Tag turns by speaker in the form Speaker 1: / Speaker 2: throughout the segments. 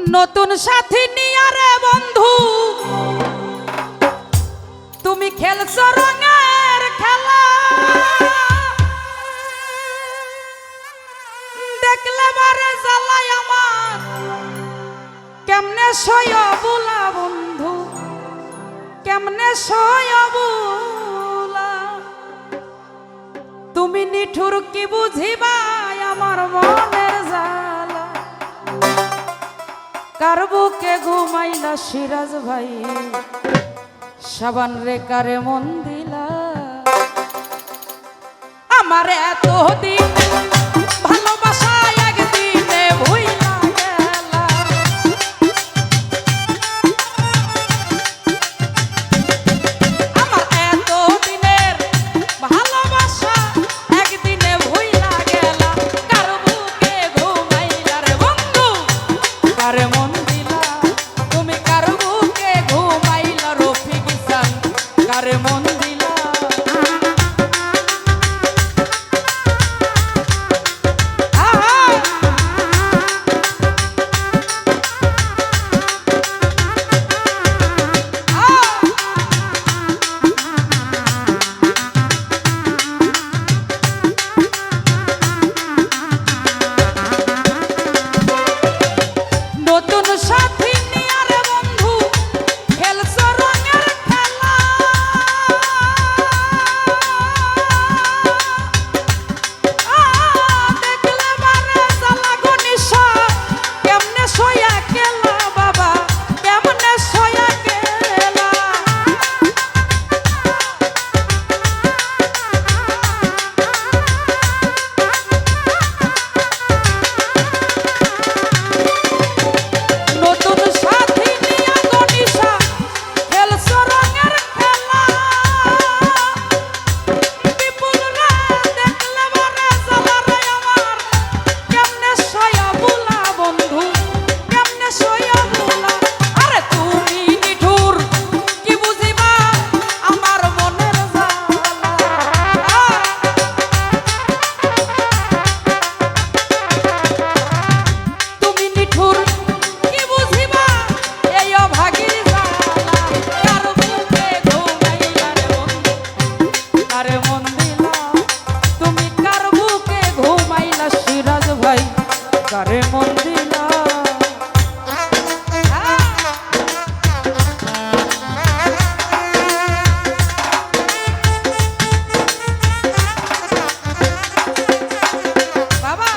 Speaker 1: নতুন সাথী নিয়ে রে বন্ধু তুমি খেলছো রঙের খেলা, দেখলে বারে জ্বালাই আমার কেমনে সয় বুলা বন্ধু, কেমনে সয় বুলা। তুমি নিঠুর কি বুঝিবা আমার মনের জ্বালা, কার বুকে ঘুমাইলা সিরাজ ভাই, সাবান রে কারে মন দিলা। আমার এতদিন ভালোবাসা একদিনে ভুইলা গেলা, আমার এতদিনের ভালোবাসা একদিনে ভুইলা গেলা। কার বুকে ঘুমাইলা রে বন্ধু, কারে মন দিলা। তুমি কার বুকে ঘুমাইলা রফিক ইসান, কারে মন দিলা। নতুন সাথী নিয়ে রে বন্ধু খেলছো রঙের খেলা, দেখলে বারে জ্বালা গো নিশা, কেমনে সইয়া গেলা বাবা, কেমনে সইয়া গেলা। নতুন সাথী নিয়া গো নিশা খেলছো রঙের খেলা, বিপুল রে দেখলে বারে জ্বালা রে আমার কেমনে সইয়া বুলা বন্ধু, কেমনে সইয়া বুলা। আরে তুমি নিঠুর কি বুঝিবা আমার মনের জ্বালা, তুমি নিঠুর কি বুঝিবা এই অভাগীর জ্বালা। কার বুকে ঘুমাইলা রে বন্ধু, কারে মন দিলা। তুমি কার বুকে ঘুমাইলা সিরাজ ভাই, কারে মন দিলা। বাবা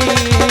Speaker 1: রে